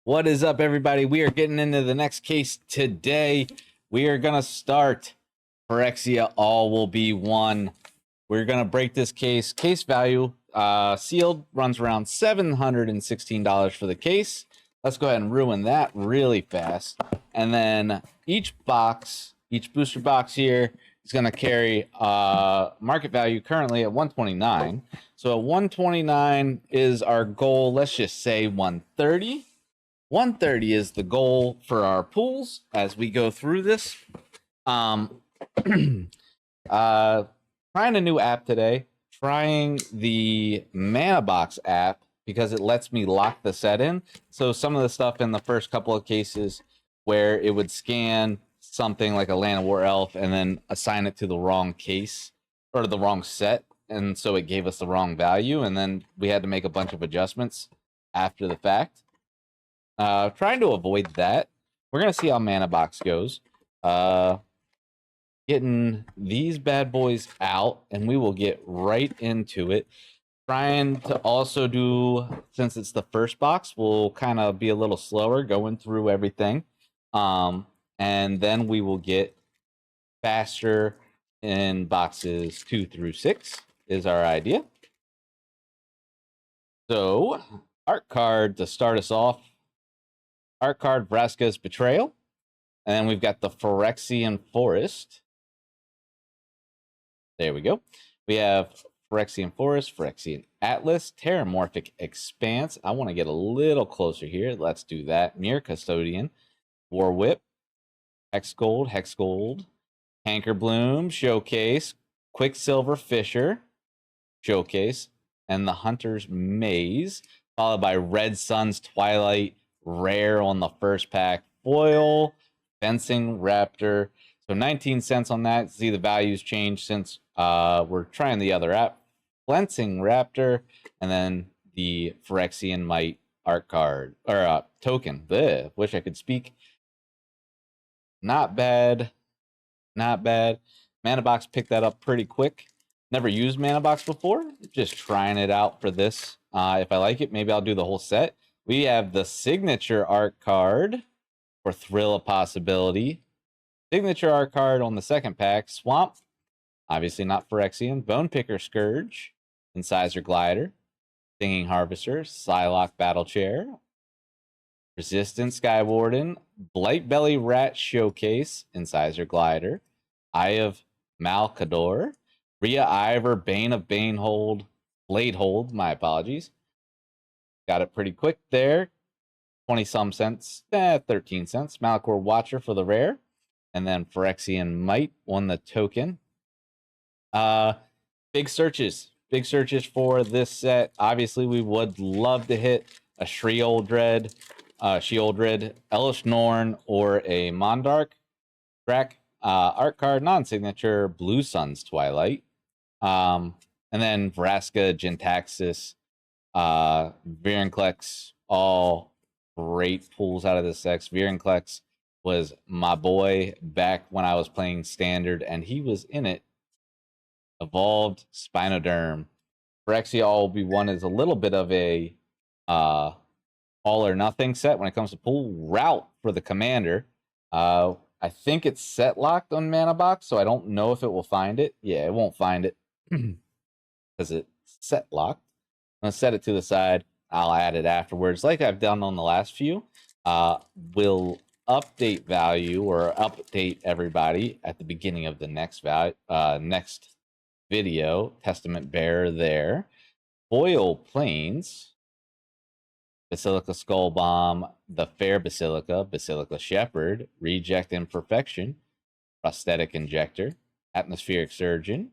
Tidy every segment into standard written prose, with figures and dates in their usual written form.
What is up, everybody? We are getting into the next case today. We are going to start Phyrexia All will be one. We're going to break this case. Case value sealed runs around $716 for the case. Let's go ahead and ruin that really fast. And then each booster box here is going to carry market value currently at 129. So 129 is our goal. Let's just say 130. 130 is the goal for our pools as we go through this. Trying a new app today. Trying the Mana Box app because it lets me lock the set in. So some of the stuff in the first couple of cases where it would scan something like a Land of War Elf and then assign it to the wrong case or the wrong set. And so it gave us the wrong value. And then we had to make a bunch of adjustments after the fact. Trying to avoid that. We're going to see how Mana Box goes. Getting these bad boys out, and we will get right into it. Trying to also do, since it's the first box, we'll kind of be a little slower going through everything. And then we will get faster in boxes 2 through 6 is our idea. So, art card to start us off. Art card, Vraska's Betrayal. And then we've got the Phyrexian Forest. There we go. We have Phyrexian Forest, Phyrexian Atlas, Terramorphic Expanse. I want to get a little closer here. Let's do that. Mirror Custodian, War Whip, Hexgold, Hanker Bloom, Showcase, Quicksilver Fisher, Showcase, and the Hunter's Maze, followed by Red Sun's Twilight, rare on the first pack, foil, Fencing Raptor. So 19 cents on that. See the values change since we're trying the other app. Fencing Raptor, and then the Phyrexian Might art card or token. Bleh, wish I could speak. Not bad. Not bad. Mana Box picked that up pretty quick. Never used Mana Box before. Just trying it out for this. If I like it, maybe I'll do the whole set. We have the signature art card for Thrill of Possibility. Signature art card on the second pack. Swamp, obviously not Phyrexian. Bone Picker Scourge, Incisor Glider, Stinging Harvester, Psylocke Battle Chair, Resistance Skywarden, Blightbelly Rat Showcase, Incisor Glider, Eye of Malkador, Rhea Ivor, Bane of Banehold, Bladehold, my apologies. Got it pretty quick there. 20-some cents, 13 cents. Malachor Watcher for the rare. And then Phyrexian Might on the token. Big searches for this set. Obviously, we would love to hit a Sheoldred, Elish Norn, or a Mondarch. Track art card, non-signature, Blue Sun's Twilight. And then Vraska, Jentaxis, Virinclex, all great pulls out of this set. Virinclex was my boy back when I was playing Standard, and he was in it. Evolved Spinoderm. Phyrexia All will be one is a little bit of a all or nothing set when it comes to pool. Route for the commander. I think it's set locked on Mana Box, so I don't know if it will find it. Yeah, it won't find it because it's set locked. I'm going to set it to the side. I'll add it afterwards, like I've done on the last few. We'll update value or update everybody at the beginning of the next next video. Testament Bearer there. Foil Plains. Basilica Skull Bomb. The Fair Basilica. Basilica Shepherd. Reject Imperfection. Prosthetic Injector. Atmospheric Surgeon.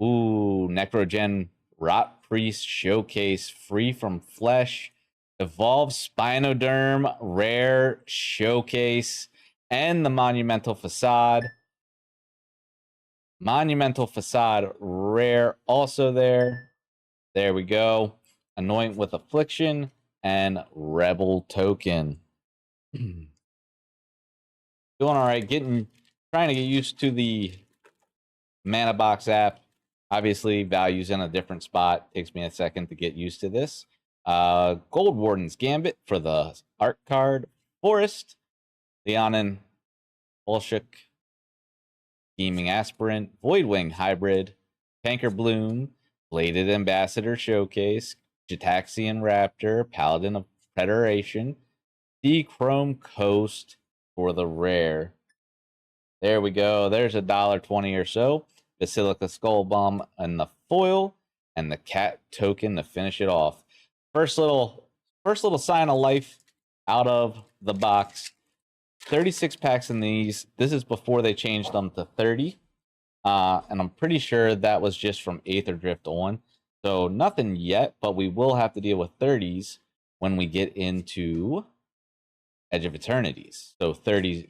Ooh, Necrogen Rot Priest Showcase, Free from Flesh, Evolve Spinoderm, Rare Showcase, and the Monumental Facade. Monumental Facade, Rare also there. There we go. Anoint with Affliction and Rebel Token. Doing all right. Trying to get used to the Mana Box app. Obviously, value's in a different spot. Takes me a second to get used to this. Gold Warden's Gambit for the art card. Forest, Leonin, Bolshek, Scheming Aspirant, Voidwing Hybrid, Tanker Bloom, Bladed Ambassador Showcase, Gitaxian Raptor, Paladin of Predaration, D-Chrome Coast for the rare. There we go. There's $1.20 or so. Basilica Skull Bomb and the foil, and the cat token to finish it off. First little sign of life out of the box. 36 packs in these. This is before they changed them to 30. And I'm pretty sure that was just from Aether Drift on. So nothing yet, but we will have to deal with 30s when we get into Edge of Eternities. So 30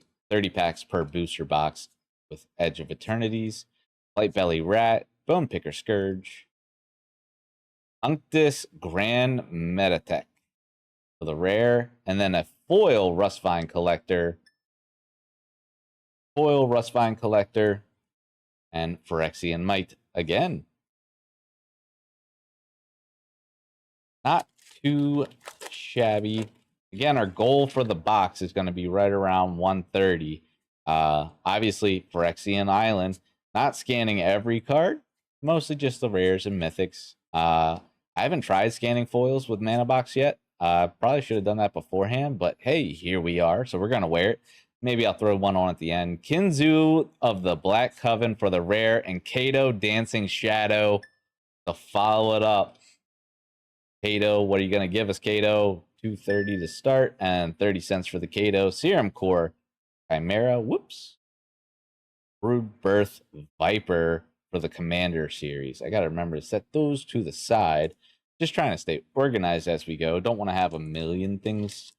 packs per booster box with Edge of Eternities, Light Belly Rat, Bone Picker Scourge, Unctus Grand Metatech for the rare, and then a foil Rustvine Collector, and Phyrexian Might again. Not too shabby. Again, our goal for the box is going to be right around 130. Obviously, Phyrexian Island, not scanning every card, mostly just the rares and mythics. I haven't tried scanning foils with Mana Box yet. Probably should have done that beforehand, but hey, here we are. So we're going to wear it. Maybe I'll throw one on at the end. Kinzu of the Black Coven for the rare, and Kato Dancing Shadow to follow it up. Kato, what are you going to give us, Kato? $2.30 to start and 30 cents for the Kato. Serum Core, Chimera, Brood Birth Viper for the Commander series. I got to remember to set those to the side. Just trying to stay organized as we go. Don't want to have a million things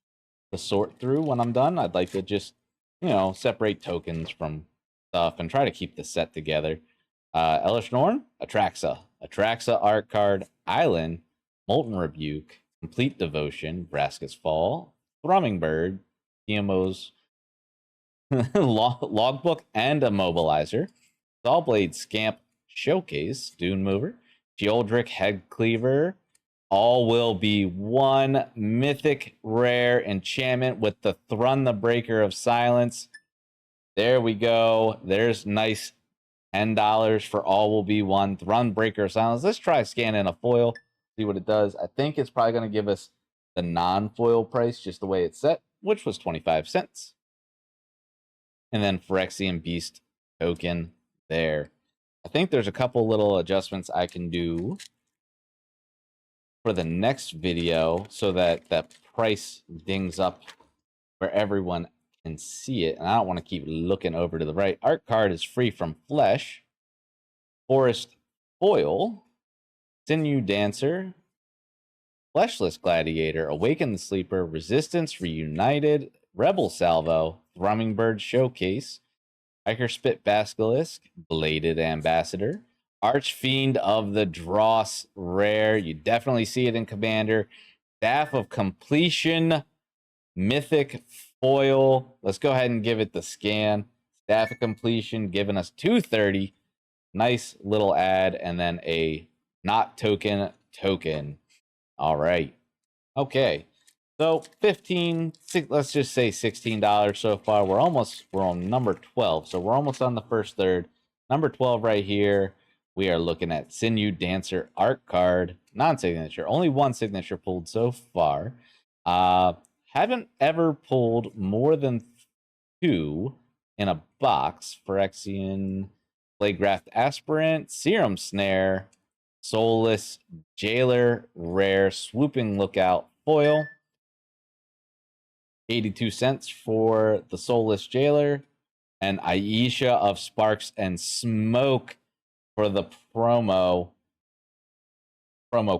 to sort through when I'm done. I'd like to just, separate tokens from stuff and try to keep the set together. Elish Norn, Atraxa art card, Island, Molten Rebuke, Complete Devotion, Vraska's Fall, Thrumming Bird, TMO's Logbook, and Immobilizer, Sawblade Scamp Showcase, Dune Mover, Geoldric Head Cleaver. All will be one mythic rare enchantment with the Thrun the Breaker of Silence. There we go. There's nice $10 for all will be one. Thrun Breaker of Silence. Let's try scanning a foil, see what it does. I think it's probably going to give us the non-foil price, just the way it's set, which was 25 cents. And then Phyrexian Beast token there. I think there's a couple little adjustments I can do for the next video so that that price dings up where everyone can see it. And I don't want to keep looking over to the right. Art card is free from flesh. Forest Foil, Sinew Dancer, Fleshless Gladiator, Awaken the Sleeper, Resistance Reunited, Rebel Salvo, Thrumming Bird Showcase, Hiker Spit Basilisk, Bladed Ambassador, Archfiend of the Dross rare. You definitely see it in Commander. Staff of Completion, Mythic Foil. Let's go ahead and give it the scan. Staff of Completion giving us 230. Nice little ad, and then a not token. All right. Okay. So 15, let's just say $16 so far. We're on number 12. So we're almost on the first third. Number 12 right here. We are looking at Sinew Dancer art card, non-signature. Only one signature pulled so far. Haven't ever pulled more than 2 in a box. Phyrexian Playgraft Aspirant, Serum Snare, Soulless Jailer rare, Swooping Lookout foil. 82 cents for the Soulless Jailer, and Aisha of Sparks and Smoke for the promo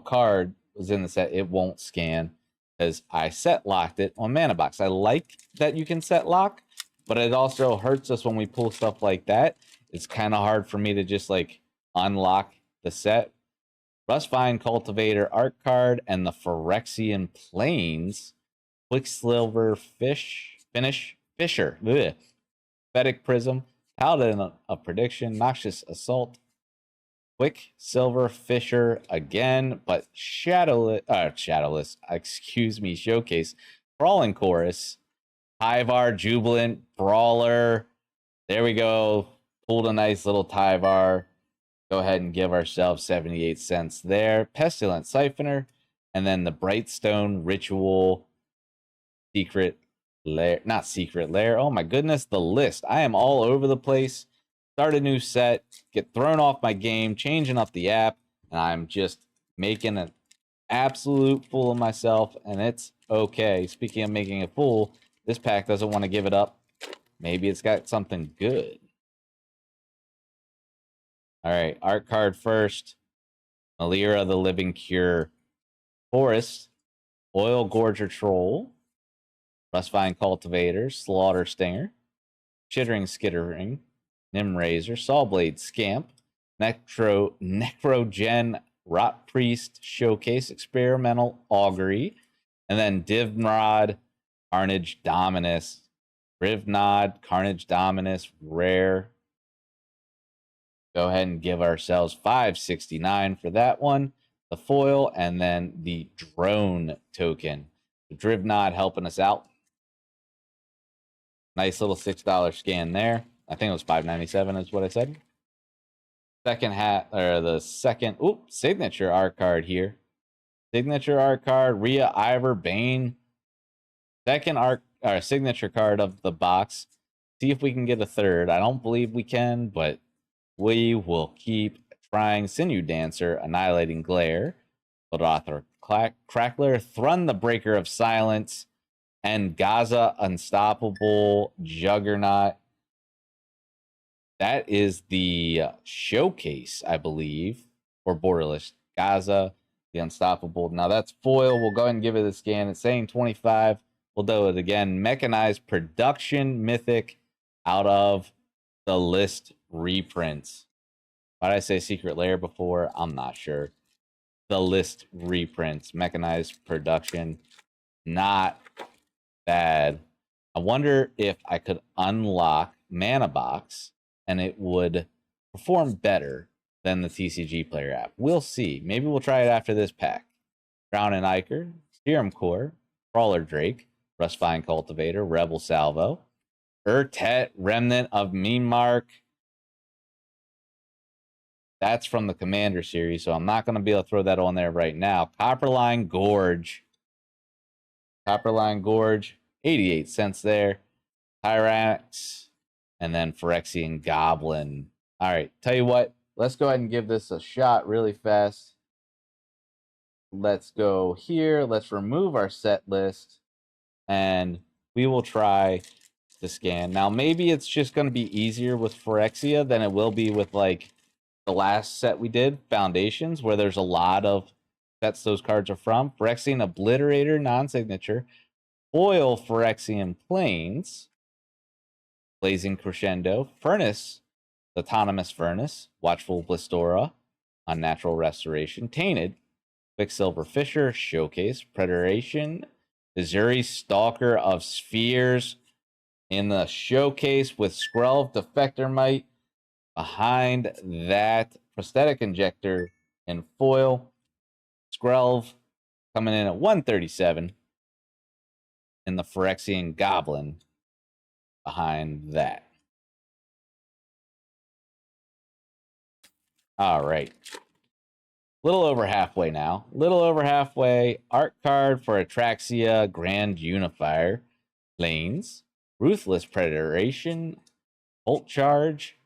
card was in the set. It won't scan because I set locked it on Mana Box. I like that you can set lock, but it also hurts us when we pull stuff like that. It's kind of hard for me to just like unlock the set. Rustvine Cultivator art card and the Phyrexian Plains, Quicksilver Fisher, Fetic Prism, Paladin of Prediction, Noxious Assault, Quicksilver Fisher again, but Shadowless, excuse me, Showcase. Crawling Chorus, Tyvar, Jubilant, Brawler. There we go. Pulled a nice little Tyvar. Go ahead and give ourselves 78 cents there. Pestilent Siphoner, and then the Brightstone Ritual Secret Lair. Not Secret Lair. Oh my goodness, the list. I am all over the place. Start a new set, get thrown off my game, changing up the app, and I'm just making an absolute fool of myself, and it's okay. Speaking of making a fool, this pack doesn't want to give it up. Maybe it's got something good. All right, art card first. Malira, the Living Cure. Forest, Oil Gorger Troll, Rustvine Cultivator, Slaughter Stinger, Chittering Skittering, Nimrazor, Sawblade Scamp, Necrogen Rot Priest Showcase, Experimental Augury, and then Divnod, Carnage Dominus, Rivnod, Carnage Dominus, Rare. Go ahead and give ourselves $5.69 for that one. The foil, and then the drone token. The Drivnod helping us out. Nice little $6 scan there. I think it was $5.97 is what I said. Second hat, or the second, signature art card here. Signature art card, Rhea, Ivor, Bane. Second art, or signature card of the box. See if we can get a third. I don't believe we can, but we will keep trying. Sinew Dancer, Annihilating Glare, Lodothra Crackler, Thrun, the Breaker of Silence, and Gaza, Unstoppable Juggernaut. That is the showcase, I believe, or Borderless. Gaza, the Unstoppable. Now that's foil. We'll go ahead and give it a scan. It's saying 25. We'll do it again. Mechanized Production Mythic out of the list reprints. Why did I say Secret Lair before? I'm not sure. The list reprints. Mechanized Production. Not bad. I wonder if I could unlock Mana Box and it would perform better than the TCG Player app. We'll see. Maybe we'll try it after this pack. Crown and Iker, Serum Core, Crawler Drake, Rustvine Cultivator, Rebel Salvo, Urtet, Remnant of Meanmark. That's from the Commander series, so I'm not going to be able to throw that on there right now. Copperline Gorge. Copperline Gorge, 88 cents there. Tyranx, and then Phyrexian Goblin. All right, tell you what, let's go ahead and give this a shot really fast. Let's go here. Let's remove our set list, and we will try to scan. Now, maybe it's just going to be easier with Phyrexia than it will be with, like, the last set we did, Foundations, where there's a lot of sets those cards are from. Phyrexian Obliterator, non-signature. Foil Phyrexian Plains. Blazing Crescendo. Furnace, Autonomous Furnace. Watchful Blistora, Unnatural Restoration. Tainted, Quicksilver Fisher, Showcase. Predaration, Missouri Stalker of Spheres in the showcase with Skrelv, Defector Might. Behind that, Prosthetic Injector and foil. Skrelv coming in at 137. And the Phyrexian Goblin behind that. All right. Little over halfway now. Little over halfway. Art card for Atraxia Grand Unifier. Lanes. Ruthless Predaration. Bolt Charge.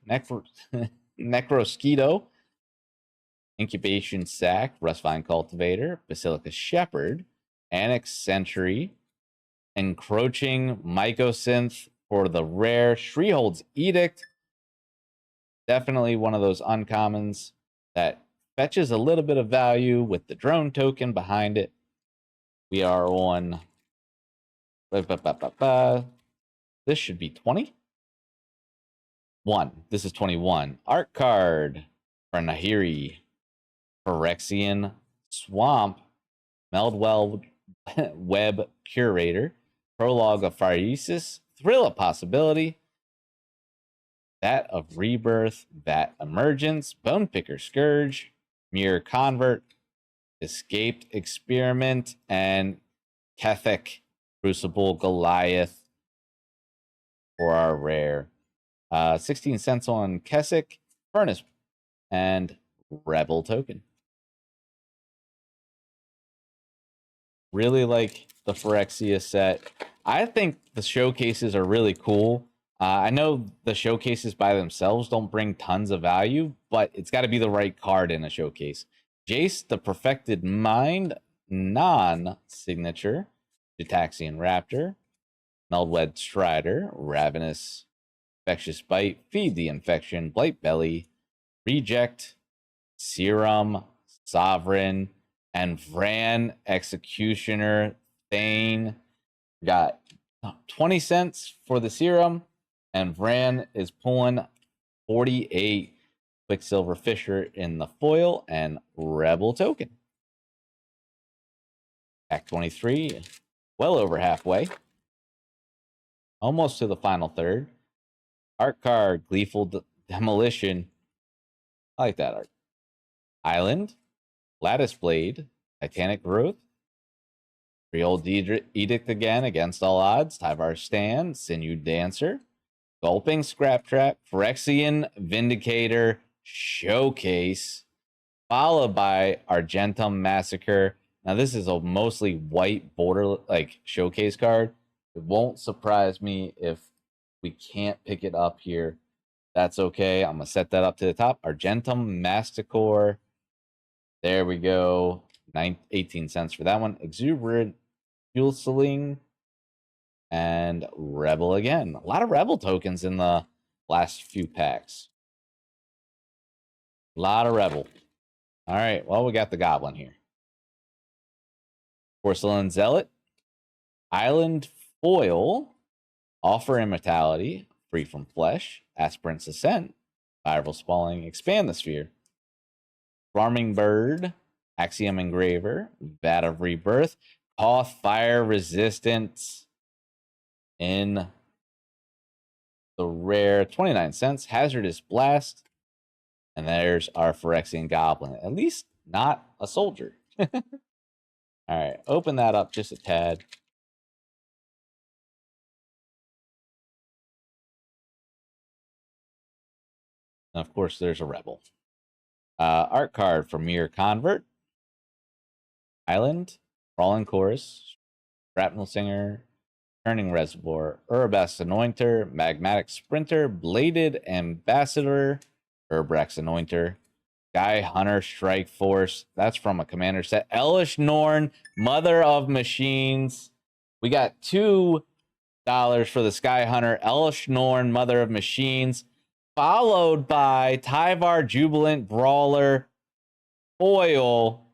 Necrosquito. Incubation Sac. Rustvine Cultivator. Basilica Shepherd. Annex Sentry. Encroaching Mycosynth for the rare. Shreehold's Edict. Definitely one of those uncommons that fetches a little bit of value with the drone token behind it. We are on... This should be 20? 1. This is 21. Art card for Nahiri. Phyrexian Swamp. Meldwell Web Curator. Prologue of Phyresis. Thrill of Possibility. Vat of Rebirth, Vat Emergence, Bone Picker Scourge, Mirror Convert, Escaped Experiment, and Kethek Crucible Goliath for our rare. 16 cents on Keswick, Furnace, and Rebel token. Really like the Phyrexia set. I think the showcases are really cool. I know the showcases by themselves don't bring tons of value, but it's got to be the right card in a showcase. Jace, the Perfected Mind, non-signature. Gitaxian Raptor, Meldwed Strider, Ravenous, Infectious Bite, Feed the Infection, Blight Belly, Reject, Serum, Sovereign, and Vran, Executioner, Thane. Got 20 cents for the Serum, and Vran is pulling 48. Quicksilver Fisher in the foil, and Rebel token. Pack 23, well over halfway. Almost to the final third. Art card, Gleeful Demolition. I like that art. Island, Lattice Blade, Titanic Growth, Real Edict again against all odds, Tyvar Stand, Sinew Dancer, Gulping Scrap Trap, Phyrexian Vindicator, Showcase, followed by Argentum Massacre. Now this is a mostly white border like showcase card. It won't surprise me if we can't pick it up here. That's okay. I'm gonna set that up to the top. Argentum Masticore. There we go. 18 cents for that one. Exuberant Fuseling and Rebel again. A lot of Rebel tokens in the last few packs. A lot of Rebel. All right. Well, we got the Goblin here. Porcelain Zealot. Island Foil. Offer Immortality. Free from Flesh. Aspirant's Ascent. Viral Spalling. Expand the Sphere. Farming Bird. Axiom Engraver. Vat of Rebirth. Koth Fire Resistance in the rare. 29 cents. Hazardous Blast. And there's our Phyrexian Goblin. At least not a soldier. All right. Open that up just a tad. And of course, there's a Rebel. Art card for Mirror Convert. Island. Crawling Chorus. Shrapnel Singer. Turning Reservoir. Urbax Anointer. Magmatic Sprinter. Bladed Ambassador. Urbrax Anointer. Sky Hunter Strike Force. That's from a commander set. Elish Norn, Mother of Machines. We got $2 for the Sky Hunter. Elish Norn, Mother of Machines. Followed by Tyvar Jubilant Brawler foil.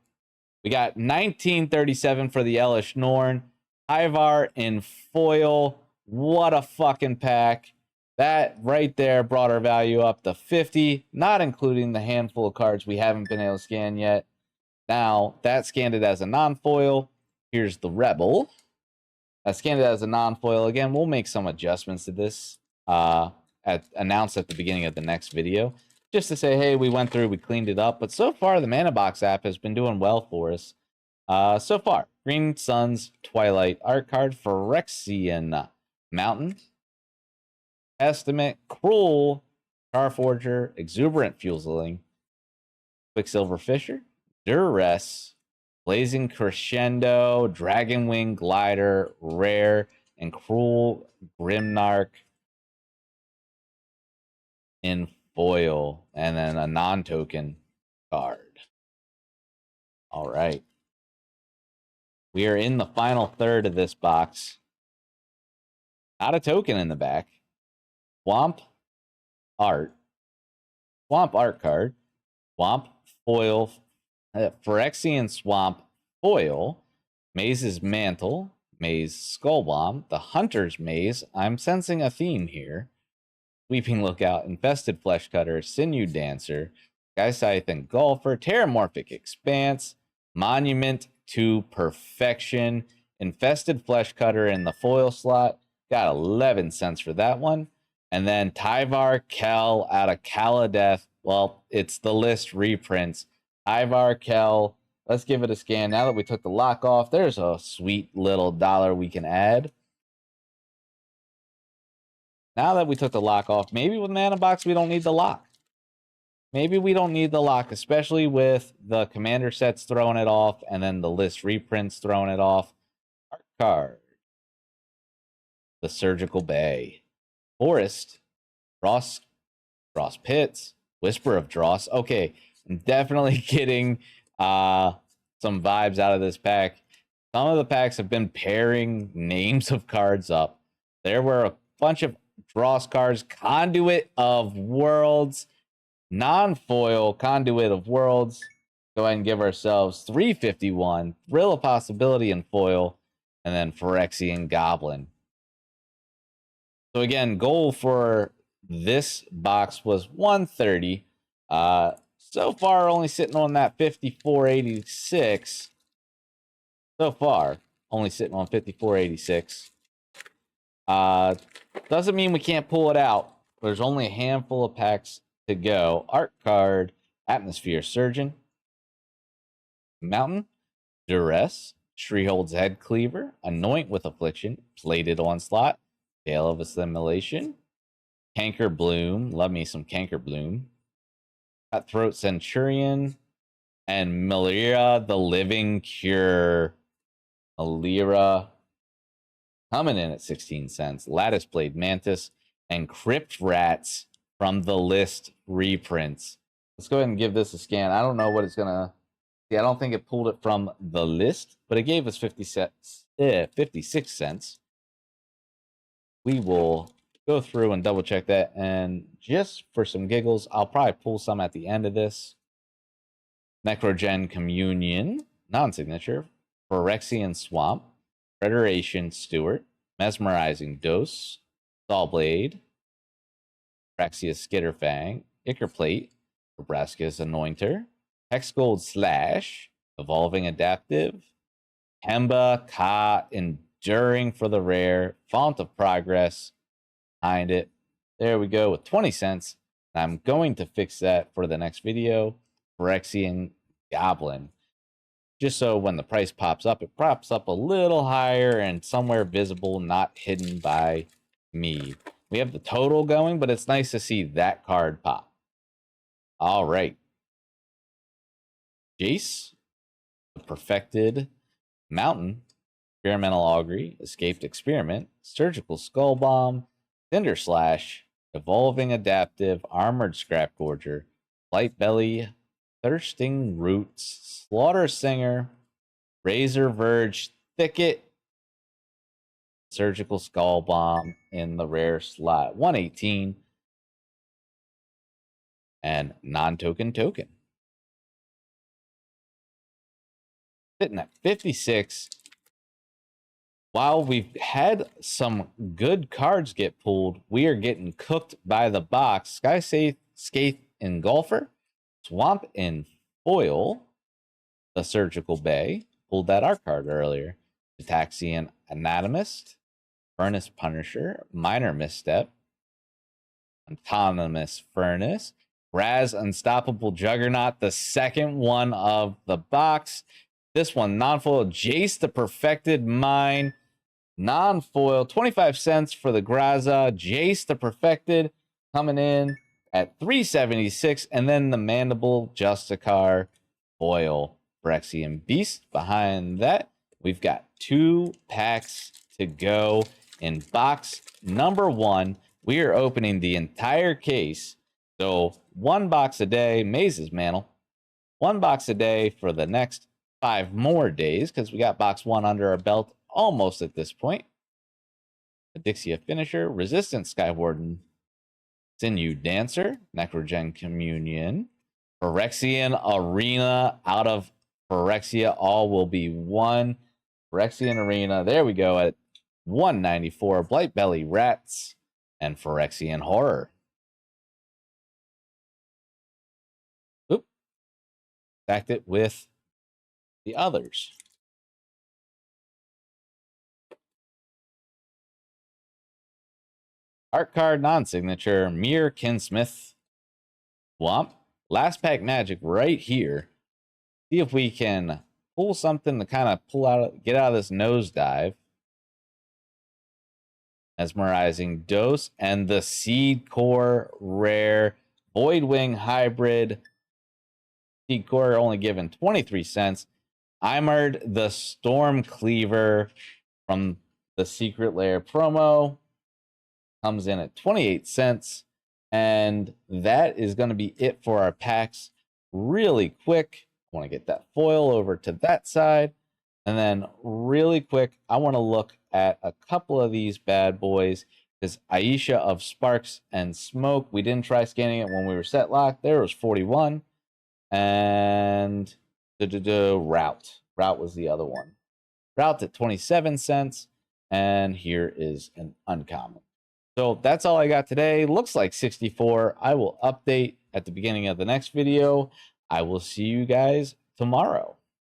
We got 1937 for the Elish Norn. Tyvar in foil. What a fucking pack. That right there brought our value up to 50, not including the handful of cards we haven't been able to scan yet. Now, that scanned it as a non-foil. Here's the Rebel. I scanned it as a non-foil. Again, we'll make some adjustments to this announced at the beginning of the next video. Just to say, hey, we went through, we cleaned it up. But so far, the Mana Box app has been doing well for us. So far, Green Suns Twilight art card, Phyrexian Mountain. Estimate, Cruel, Starforger, Exuberant Fuseling, Quicksilver Fisher, Duress, Blazing Crescendo, Dragonwing Glider, Rare, and Cruel Grimnarch in foil, and then a non-token card. All right. We are in the final third of this box. Not a token in the back. Swamp art card, Swamp foil, Phyrexian Swamp foil, Maze's Mantle, Maze Skullbomb, the Hunter's Maze. I'm sensing a theme here. Sweeping Lookout, Infested Flesh Cutter, Sinew Dancer, Sky Scythe and Golfer, Terramorphic Expanse, Monument to Perfection, Infested Flesh Cutter in the foil slot. Got 11 cents for that one. And then Tyvar Kell out of Caladeth. Well, it's the list reprints. Tyvar Kell. Let's give it a scan. Now that we took the lock off, there's a sweet little dollar we can add. Now that we took the lock off, maybe with Mana Box, we don't need the lock. Maybe we don't need the lock, especially with the commander sets throwing it off and then the list reprints throwing it off. Art card. The Surgical Bay. Forest. Dross Pits. Whisper of Dross. Okay, I'm definitely getting some vibes out of this pack. Some of the packs have been pairing names of cards up. There were a bunch of Dross cards. Conduit of Worlds. Non-foil Conduit of Worlds. Go ahead and give ourselves 351. Thrill of Possibility in foil. And then Phyrexian Goblin. So again, goal for this box was 130. So far, only sitting on that 5486. So far, only sitting on 5486. Doesn't mean we can't pull it out. There's only a handful of packs to go. Art card, Atmosphere Surgeon, Mountain, Duress, Shreehold's Head Cleaver, Anoint with Affliction, Plated Onslaught, Veil of Assimilation, Canker Bloom, love me some Canker Bloom, Cutthroat Centurion, and Malira the Living Cure. Malira coming in at 16 cents. Lattice Blade Mantis and Crypt Rats from the list reprints. Let's go ahead and give this a scan. I don't know what it's gonna. See, I don't think it pulled it from the list, but it gave us 56 cents. We will go through and double check that, and just for some giggles, I'll probably pull some at the end of this. Necrogen Communion, non-signature, Phyrexian Swamp, Federation Stewart, Mesmerizing Dose, Sawblade, Phyrexia Skitterfang, Ickerplate, Nebraska's Anointer, Hexgold Slash, Evolving Adaptive, Kemba Ka Enduring for the rare, Font of Progress behind it. There we go with 20 cents. I'm going to fix that for the next video. Phyrexian Goblin. Just so when the price pops up, it pops up a little higher and somewhere visible, not hidden by me. We have the total going, but it's nice to see that card pop. All right. Jace, the Perfected Mountain, Experimental Augury, Escaped Experiment, Surgical Skull Bomb, Cinder Slash, Evolving Adaptive, Armored Scrap Gorger, Light Belly, Thirsting Roots, Slaughter Singer, Razor Verge, Thicket, Surgical Skull Bomb in the rare slot. 118. And non-token token. Sitting at 56. While we've had some good cards get pulled, we are getting cooked by the box. Sky Skaith Engulfer, Swamp in foil, the Surgical Bay, pulled that art card earlier. Ataxian Anatomist, Furnace Punisher, Minor Misstep, Autonomous Furnace, Raz Unstoppable Juggernaut, the second one of the box. This one, non-foil, Jace the Perfected Mind, non-foil, 25 cents for the Graza, Jace the Perfected, coming in at 376, and then the Mandible Justicar foil, Phyrexian Beast. Behind that, we've got 2 packs to go in box number 1. We are opening the entire case. So 1 box a day, Maze's Mantle. 1 box a day for the next 5 more days, because we got box 1 under our belt almost at this point. Adixia Finisher, Resistance Skywarden, Sinew Dancer, Necrogen Communion, Phyrexian Arena out of Phyrexia All will be 1. Phyrexian Arena, there we go at 194. Blight Belly Rats and Phyrexian Horror. Oop. Stacked it with the others. Art card non-signature, Mir Kinsmith. Womp. Last pack magic right here. See if we can pull something to kind of get out of this nosedive. Mesmerizing Dose and the Seed Core rare Voidwing hybrid. Seed Core only given 23 cents. Imard the Storm Cleaver from the Secret Lair promo comes in at 28 cents. And that is going to be it for our packs really quick. I want to get that foil over to that side. And then really quick, I want to look at a couple of these bad boys. This Aisha of Sparks and Smoke. We didn't try scanning it when we were set locked. There was 41. And Route. Route was the other one. Route at 27 cents. And here is an uncommon. So that's all I got today. Looks like 64. I will update at the beginning of the next video. I will see you guys tomorrow.